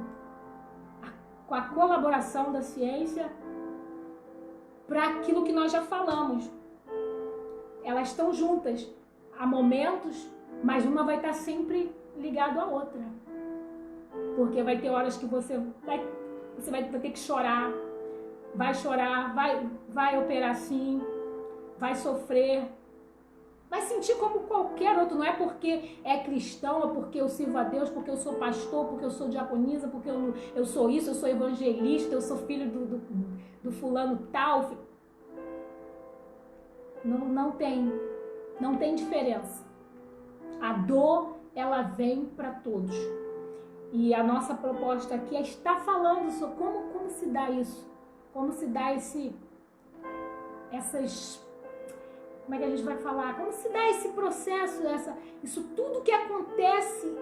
a colaboração da ciência para aquilo que nós já falamos. Elas estão juntas. Há momentos, mas uma vai estar sempre ligada à outra. Porque vai ter horas que você vai ter que chorar, vai operar sim, vai sofrer, vai sentir como qualquer outro. Não é porque é cristão, é porque eu sirvo a Deus, porque eu sou pastor, porque eu sou diaconisa, porque eu sou isso, eu sou evangelista, eu sou filho do fulano tal. Não tem diferença. A dor, ela vem para todos. E a nossa proposta aqui é estar falando sobre como se dá isso, como se dá como é que a gente vai falar? Como se dá esse processo, isso tudo que acontece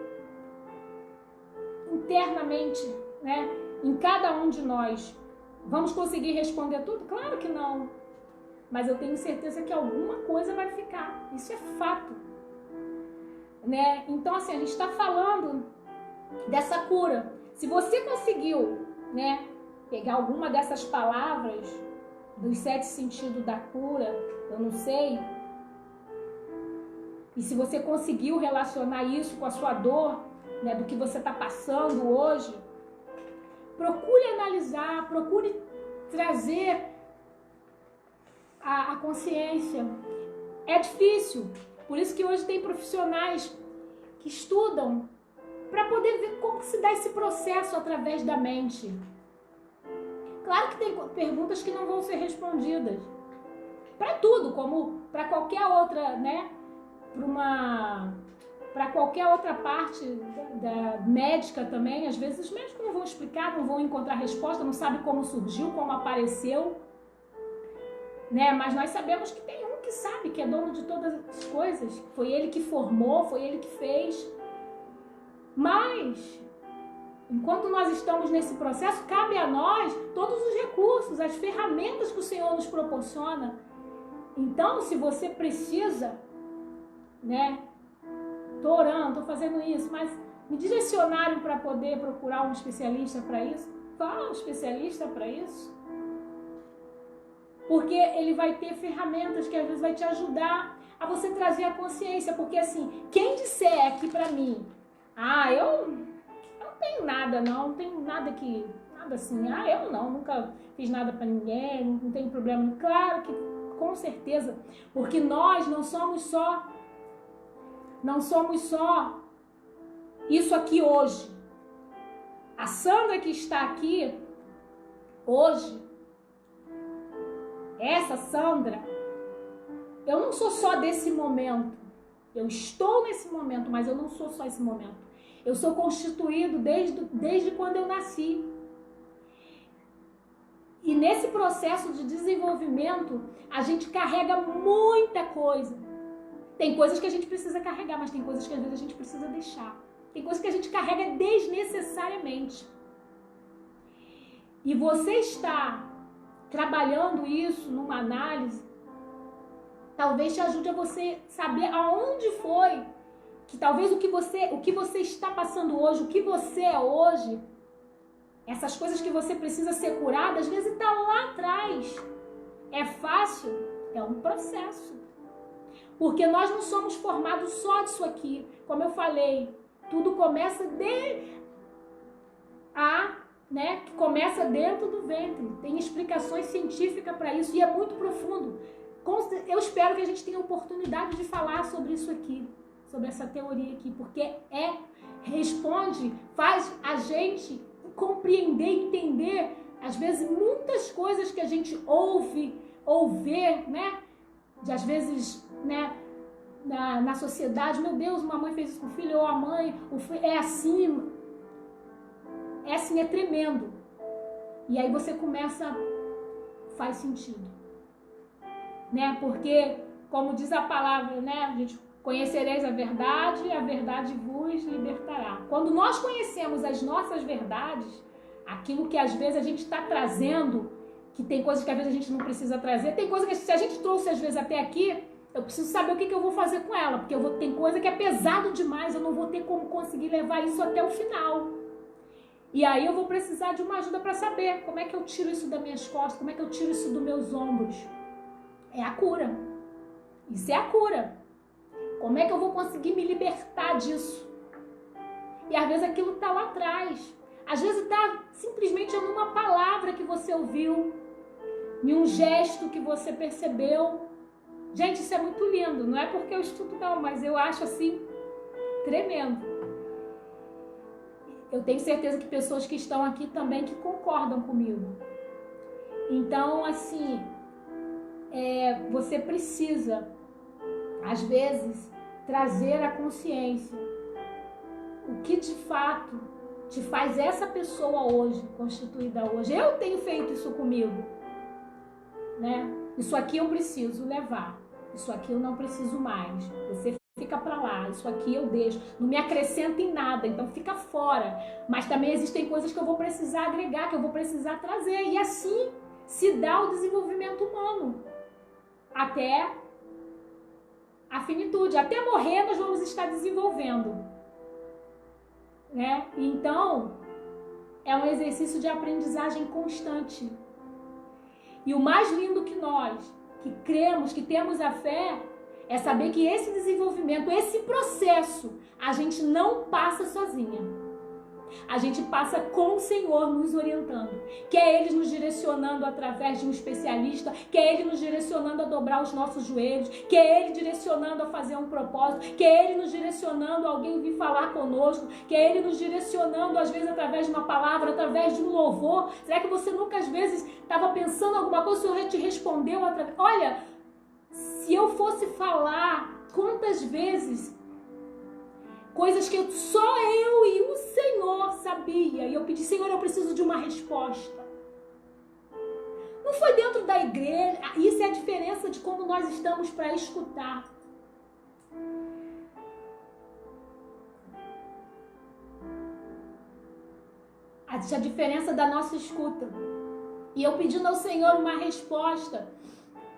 internamente, né? Em cada um de nós. Vamos conseguir responder tudo? Claro que não. Mas eu tenho certeza que alguma coisa vai ficar. Isso é fato, né? Então, assim, a gente está falando dessa cura. Se você conseguiu, né, pegar alguma dessas palavras dos 7 sentidos da cura, eu não sei, e se você conseguiu relacionar isso com a sua dor, né, do que você está passando hoje, procure analisar, procure trazer a consciência. É difícil, por isso que hoje tem profissionais que estudam para poder ver como se dá esse processo através da mente. Claro que tem perguntas que não vão ser respondidas. Para tudo, como para qualquer outra, né? Para qualquer outra parte da médica também. Às vezes os médicos não vão explicar, não vão encontrar resposta, não sabem como surgiu, como apareceu, né? Mas nós sabemos que tem um que sabe, que é dono de todas as coisas. Foi ele que formou, foi ele que fez. Mas, enquanto nós estamos nesse processo, cabe a nós todos os recursos, as ferramentas que o Senhor nos proporciona. Então, se você precisa, né? Tô orando, tô fazendo isso, mas me direcionaram para poder procurar um especialista para isso. Vá um especialista para isso. Porque ele vai ter ferramentas que às vezes vai te ajudar a você trazer a consciência. Porque assim, quem disser aqui para mim, eu não tenho nada, não tenho nada assim, eu nunca fiz nada para ninguém, não tenho problema. Claro que, com certeza, porque nós não somos só isso aqui hoje. A Sandra que está aqui hoje, essa Sandra, eu não sou só desse momento. Eu estou nesse momento, mas eu não sou só esse momento. Eu sou constituído desde quando eu nasci. E nesse processo de desenvolvimento, a gente carrega muita coisa. Tem coisas que a gente precisa carregar, mas tem coisas que às vezes a gente precisa deixar. Tem coisas que a gente carrega desnecessariamente. E você está trabalhando isso numa análise, talvez te ajude a você saber aonde foi que talvez o que você está passando hoje, o que você é hoje, essas coisas que você precisa ser curada, às vezes está lá atrás. É fácil? É um processo. Porque nós não somos formados só disso aqui. Como eu falei, tudo começa que começa dentro do ventre. Tem explicações científicas para isso e é muito profundo. Eu espero que a gente tenha oportunidade de falar sobre isso aqui, sobre essa teoria aqui, porque faz a gente compreender, entender, às vezes, muitas coisas que a gente ouve, ou vê, né? Às vezes, né? Na sociedade, meu Deus, uma mãe fez isso com o filho, ou a mãe, é assim, é tremendo. E aí você começa, faz sentido, né? Porque, como diz a palavra, né? A gente conhecereis a verdade vos libertará. Quando nós conhecemos as nossas verdades, aquilo que às vezes a gente está trazendo, que tem coisas que às vezes a gente não precisa trazer, tem coisas que se a gente trouxe às vezes até aqui, eu preciso saber o que eu vou fazer com ela, porque tem coisa que é pesado demais, eu não vou ter como conseguir levar isso até o final. E aí eu vou precisar de uma ajuda para saber como é que eu tiro isso das minhas costas, como é que eu tiro isso dos meus ombros. É a cura. Isso é a cura. Como é que eu vou conseguir me libertar disso? E às vezes aquilo está lá atrás. Às vezes está simplesmente em uma palavra que você ouviu, em um gesto que você percebeu. Gente, isso é muito lindo. Não é porque eu estudo não, mas eu acho assim tremendo. Eu tenho certeza que pessoas que estão aqui também que concordam comigo. Então, assim, você precisa, às vezes, trazer à consciência o que de fato te faz essa pessoa hoje, constituída hoje. Eu tenho feito isso comigo, né? Isso aqui eu preciso levar, isso aqui eu não preciso mais. Você fica pra lá, isso aqui eu deixo, não me acrescenta em nada, então fica fora. Mas também existem coisas que eu vou precisar agregar, que eu vou precisar trazer. E assim se dá o desenvolvimento humano. Até a finitude, até morrer nós vamos estar desenvolvendo, né? Então, é um exercício de aprendizagem constante. E o mais lindo que nós, que cremos, que temos a fé, é saber que esse desenvolvimento, esse processo, a gente não passa sozinha. A gente passa com o Senhor nos orientando. Que é Ele nos direcionando através de um especialista, que é Ele nos direcionando a dobrar os nossos joelhos, que é Ele direcionando a fazer um propósito, que é Ele nos direcionando a alguém vir falar conosco, que é Ele nos direcionando, às vezes, através de uma palavra, através de um louvor. Será que você nunca, às vezes, estava pensando alguma coisa, o Senhor te respondeu através... Olha, se eu fosse falar quantas vezes... coisas que só eu e o Senhor sabia. E eu pedi, Senhor, eu preciso de uma resposta. Não foi dentro da igreja. Isso é a diferença de como nós estamos para escutar. A diferença da nossa escuta. E eu pedindo ao Senhor uma resposta.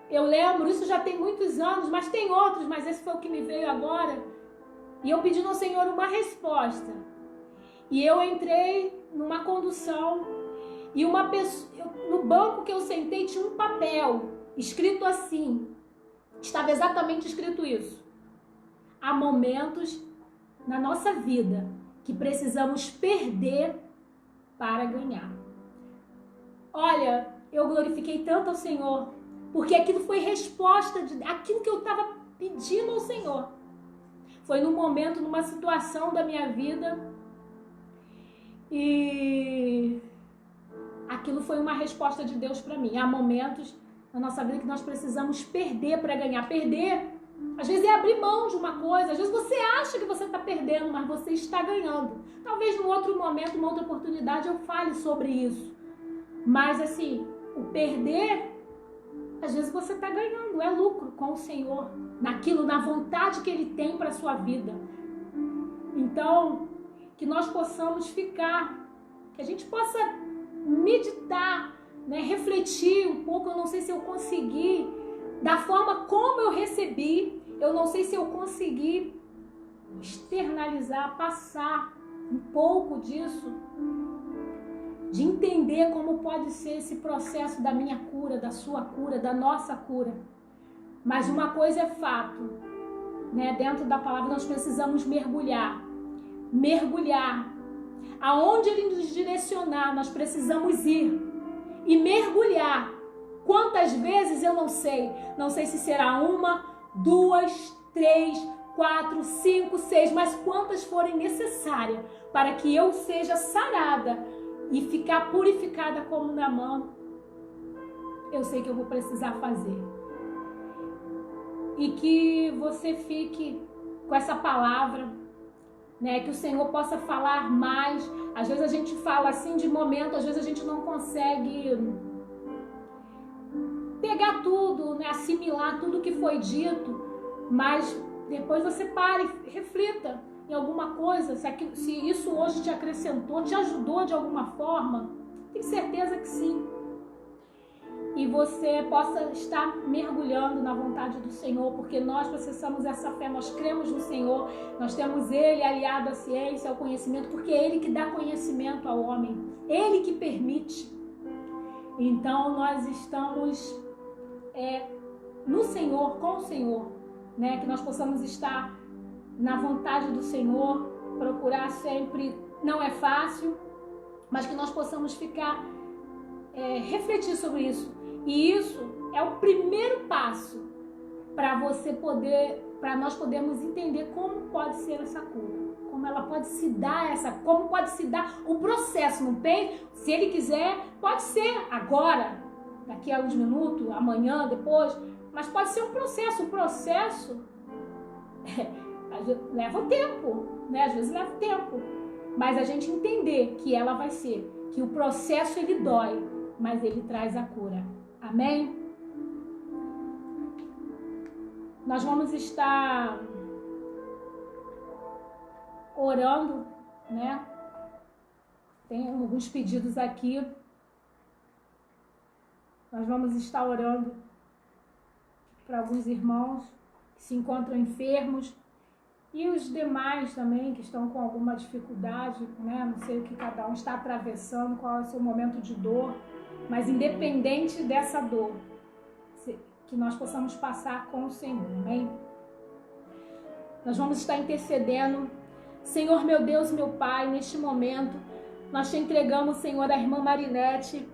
Eu lembro, isso já tem muitos anos, mas tem outros, mas esse foi o que me veio agora. E eu pedindo ao Senhor uma resposta. E eu entrei numa condução. E uma pessoa, no banco que eu sentei tinha um papel escrito assim. Estava exatamente escrito isso. Há momentos na nossa vida que precisamos perder para ganhar. Olha, eu glorifiquei tanto ao Senhor, porque aquilo foi resposta daquilo que eu estava pedindo ao Senhor. Foi num momento, numa situação da minha vida, e aquilo foi uma resposta de Deus para mim. Há momentos na nossa vida que nós precisamos perder para ganhar. Perder Às vezes é abrir mão de uma coisa, às vezes você acha que você está perdendo, mas você está ganhando. Talvez num outro momento, numa outra oportunidade eu fale sobre isso. Mas assim, o perder, às vezes você está ganhando, é lucro com o Senhor, naquilo, na vontade que Ele tem para a sua vida. Então, que nós possamos ficar, que a gente possa meditar, né, refletir um pouco. Eu não sei se eu consegui, da forma como eu recebi, eu não sei se eu consegui externalizar, passar um pouco disso, de entender como pode ser esse processo da minha cura, da sua cura, da nossa cura. Mas uma coisa é fato, né? Dentro da palavra nós precisamos mergulhar. Aonde Ele nos direcionar, nós precisamos ir e mergulhar. Quantas vezes eu não sei se será 1, 2, 3, 4, 5, 6, mas quantas forem necessárias para que eu seja sarada e ficar purificada como Naamã, eu sei que eu vou precisar fazer. E que você fique com essa palavra, né? Que o Senhor possa falar mais. Às vezes a gente fala assim de momento, às vezes a gente não consegue pegar tudo, né? Assimilar tudo que foi dito, mas depois você pare, reflita em alguma coisa, se isso hoje te acrescentou, te ajudou de alguma forma. Tenho certeza que sim. E você possa estar mergulhando na vontade do Senhor, porque nós processamos essa fé, nós cremos no Senhor, nós temos Ele aliado à ciência, ao conhecimento, porque é Ele que dá conhecimento ao homem, Ele que permite. Então nós estamos no Senhor, com o Senhor, né? Que nós possamos estar na vontade do Senhor, procurar sempre, não é fácil, mas que nós possamos ficar, refletir sobre isso. E isso é o primeiro passo para nós podermos entender como pode ser essa cura, como ela pode se dar, como pode se dar o processo, não tem? Se Ele quiser, pode ser agora, daqui a uns minutos, amanhã, depois, mas pode ser um processo. O processo leva tempo, né? Às vezes leva tempo, mas a gente entender que ela vai ser, que o processo ele dói, mas ele traz a cura. Amém? Nós vamos estar orando, né? Tem alguns pedidos aqui. Nós vamos estar orando para alguns irmãos que se encontram enfermos e os demais também que estão com alguma dificuldade, né? Não sei o que cada um está atravessando, qual é o seu momento de dor, mas independente dessa dor, que nós possamos passar com o Senhor, amém? Nós vamos estar intercedendo. Senhor, meu Deus, meu Pai, neste momento, nós te entregamos, Senhor, a irmã Marinete,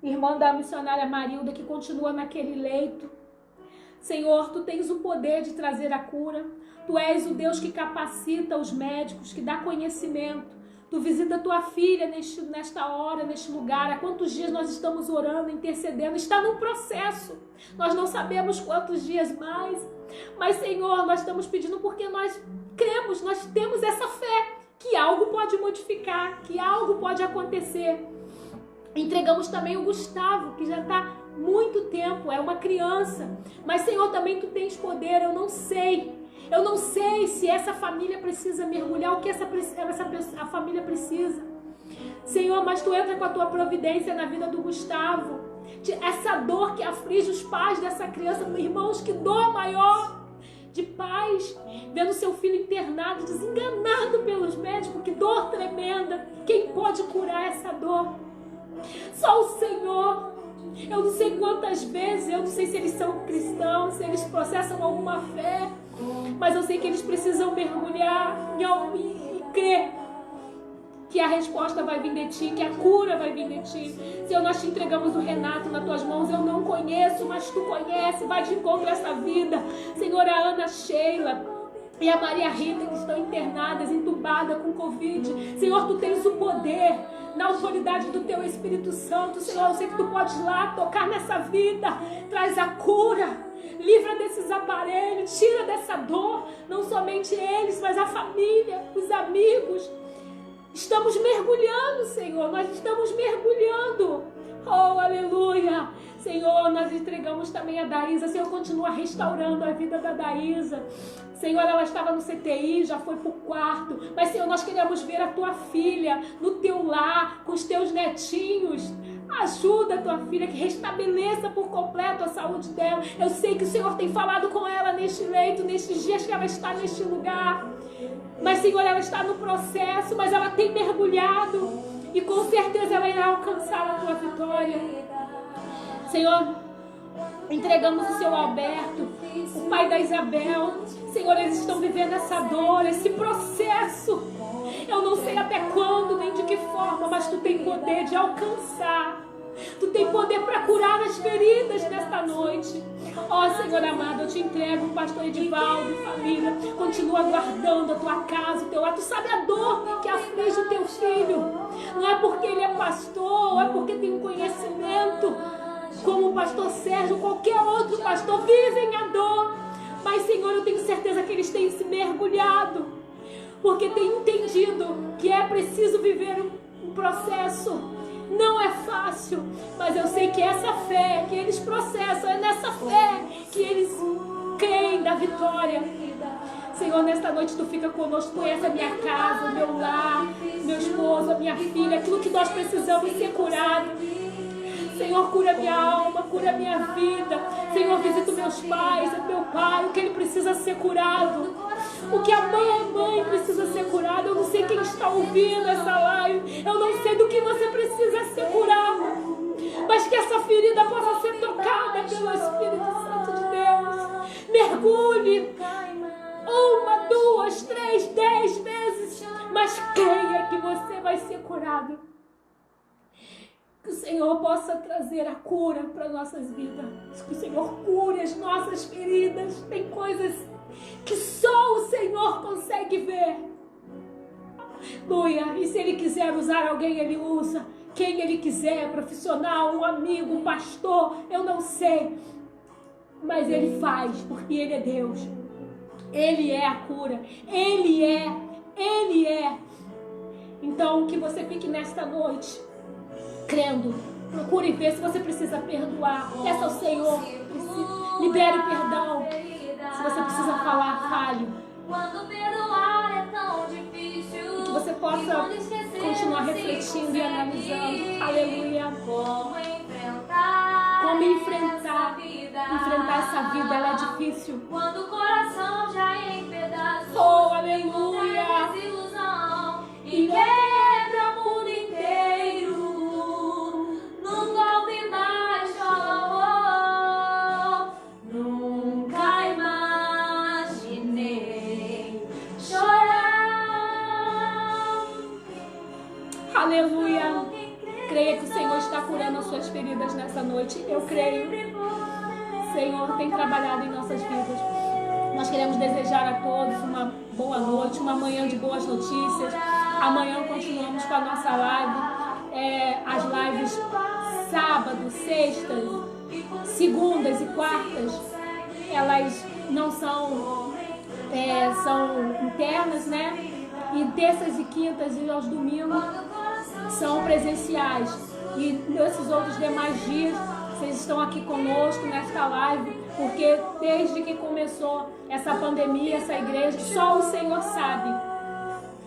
irmã da missionária Marilda, que continua naquele leito. Senhor, Tu tens o poder de trazer a cura. Tu és o Deus que capacita os médicos, que dá conhecimento. Tu visita Tua filha nesta hora, neste lugar. Há quantos dias nós estamos orando, intercedendo? Está num processo. Nós não sabemos quantos dias mais. Mas, Senhor, nós estamos pedindo porque nós cremos, nós temos essa fé que algo pode modificar, que algo pode acontecer. Entregamos também o Gustavo, que já está muito tempo, é uma criança. Mas, Senhor, também Tu tens poder, eu não sei. Eu não sei se essa família precisa mergulhar, o que a família precisa. Senhor, mas Tu entra com a Tua providência na vida do Gustavo. Essa dor que aflige os pais dessa criança, irmãos, que dor maior de pais, vendo seu filho internado, desenganado pelos médicos, que dor tremenda. Quem pode curar essa dor? Só o Senhor. Eu não sei quantas vezes, eu não sei se eles são cristãos, se eles processam alguma fé, mas eu sei que eles precisam mergulhar e crer que a resposta vai vir de Ti, que a cura vai vir de Ti. Senhor, nós te entregamos o Renato nas Tuas mãos. Eu não conheço, mas Tu conhece. Vai de encontro a essa vida. Senhor, a Ana Sheila e a Maria Rita, que estão internadas, entubadas com Covid. Senhor, Tu tens o poder na autoridade do Teu Espírito Santo. Senhor, eu sei que Tu podes ir lá tocar nessa vida, traz a cura, livra desses aparelhos, tira dessa dor, não somente eles, mas a família, os amigos. Estamos mergulhando, Senhor, nós estamos mergulhando. Oh, aleluia. Senhor, nós entregamos também a Daísa. Senhor, continua restaurando a vida da Daísa. Senhor, ela estava no CTI, já foi para o quarto. Mas, Senhor, nós queremos ver a Tua filha no Teu lar, com os Teus netinhos. Ajuda a Tua filha, que restabeleça por completo a saúde dela. Eu sei que o Senhor tem falado com ela neste leito, nestes dias que ela está neste lugar. Mas, Senhor, ela está no processo, mas ela tem mergulhado. E com certeza ela irá alcançar a Tua vitória. Senhor, entregamos o Seu Alberto, o pai da Isabel. Senhor, eles estão vivendo essa dor, esse processo. Eu não sei até quando, nem de que forma, mas Tu tem poder de alcançar. Tu tem poder para curar as feridas nesta noite. Ó Senhor amado, eu Te entrego o pastor Edivaldo e família. Continua guardando a Tua casa, o Teu lar. Tu sabe a dor que aflige o Teu filho. Não é porque ele é pastor, é porque tem um conhecimento. Como o pastor Sérgio, qualquer outro pastor, vivem a dor. Mas, Senhor, eu tenho certeza que eles têm se mergulhado, porque têm entendido que é preciso viver um processo. Não é fácil, mas eu sei que essa fé que eles processam, é nessa fé que eles creem da vitória. Senhor, nesta noite Tu fica conosco, conhece a minha casa, o meu lar, meu esposo, a minha filha, aquilo que nós precisamos ser curado. Senhor, cura minha alma, cura minha vida. Senhor, visita os meus pais, o meu pai, o que ele precisa ser curado. O que a mãe precisa ser curada. Eu não sei quem está ouvindo essa live. Eu não sei do que você precisa ser curado. Mas que essa ferida possa ser tocada pelo Espírito Santo de Deus. Mergulhe 1, 2, 3, 10 vezes. Mas creia que você vai ser curado. Que o Senhor possa trazer a cura para nossas vidas. Que o Senhor cure as nossas feridas. Tem coisas que só o Senhor consegue ver. Aleluia. E se Ele quiser usar alguém, Ele usa. Quem Ele quiser, profissional, um amigo, um pastor, eu não sei. Mas Ele faz, porque Ele é Deus. Ele é a cura. Ele é. Então, que você fique nesta noite crendo. Procure ver se você precisa perdoar. Peça ao Senhor. Libere perdão. Se você precisa falar, fale. Quando perdoar é tão difícil. E que você possa continuar refletindo e analisando. Aleluia. Como enfrentar essa vida, ela é difícil. Quando o coração já é em pedaços. Oh, aleluia. Desilusão e quebra o mundo inteiro. Nunca ouvi mais chorou. Nunca imaginei chorar. Aleluia. Creia que o Senhor está curando as suas feridas nessa noite. Eu creio. O Senhor tem trabalhado em nossas vidas. Nós queremos desejar a todos uma boa noite, uma manhã de boas notícias. Amanhã continuamos com a nossa live. As lives sábado, sextas, segundas e quartas, elas não são, são internas, né? E terças e quintas e aos domingos são presenciais. E nesses outros demais dias, vocês estão aqui conosco nesta live, porque desde que começou essa pandemia, essa igreja, só o Senhor sabe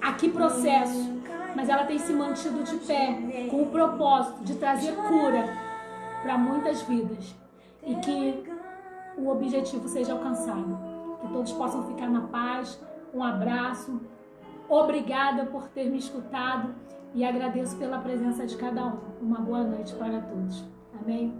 a que processo, mas ela tem se mantido de pé com o propósito de trazer cura para muitas vidas e que o objetivo seja alcançado. Que todos possam ficar na paz. Um abraço. Obrigada por ter me escutado e agradeço pela presença de cada um. Uma boa noite para todos. Amém?